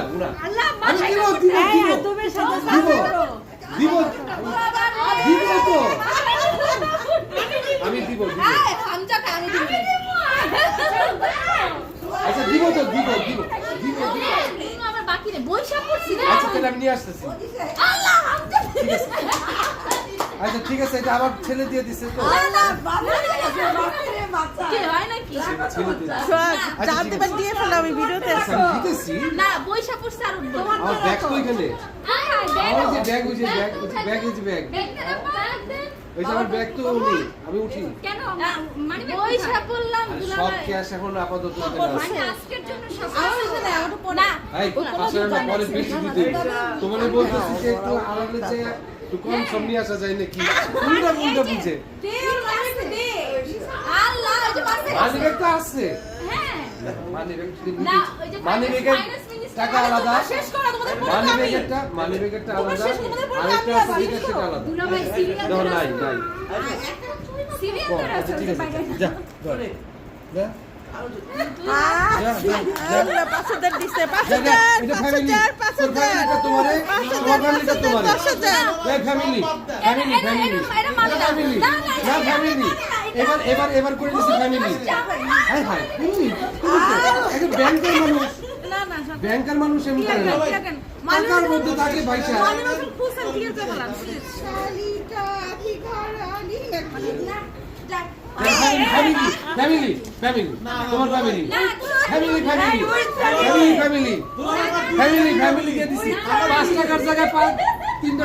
গুনা আমি দিব তো আমি দিব আচ্ছা দিব তো দিব আমার বাকি নেই বৈশাখ করছি না আচ্ছা তাহলে আমি নিয়ে আসতেছি আল্লাহ আচ্ছা ঠিক আছে এটা আমার ছেলে দিয়ে দিছে তো কে হয় নাকি ছেলে দিয়ে দিছে। জানতে পারি দিয়ে ফেলো আমি ভিডিওতে আচ্ছা, আমি দিতেছি না বৈশাখ করছে আর উঠবো আমার ব্যাগ তো এখানে আমার যে ব্যাগ ওই যে ব্যাগ ওই যে ব্যাগ ওই যে আমার ব্যাগ তো নেই আমি উঠি কেন মানে বৈশাখ বললাম আর সব ক্যাশ এখন আপাতত এখানে আছে মানে আজকের জন্য সব না এই আসলে না পরে বেশি দিতে তোমারে বলতেছি যে একটু আলাদা চেয়ে একটু কম সম নিয়ে আসা যায় নাকি উল্টা বুঝে আল্লাহ ওই যে পাশে মানি ব্যাগ তো আছে হ্যাঁ মানি ব্যাগ না ওই যে মানি ব্যাগের টাকা আলাদা শেষ করা তোমাদের পুরো মানি ব্যাগেরটা আলাদা আরেকটা আছে যেটা সেটা আলাদা দুলাভাই সিরিয়াল দাও নাই সিরিয়াল ধরে আচ্ছা ঠিক আছে আছে যা যা পাঁচহাজার দিছে এটা ফ্যামিলি তোর ফ্যামিলিটা তোমারে তোমার ফ্যামিলিটা তোমারে এই ফ্যামিলি না ফ্যামিলি এবার করে দিছি ফ্যামিলি হাই হাই একটা ব্যাংকের মানুষ ব্যাংকের মানুষ এমন করে না টাকার মধ্যে থাকে পয়সা ফ্যামিলি ফ্যামিলি ফ্যামিলি তোমার family family family family family family family কে দিছি 5 টাকার জায়গায় 3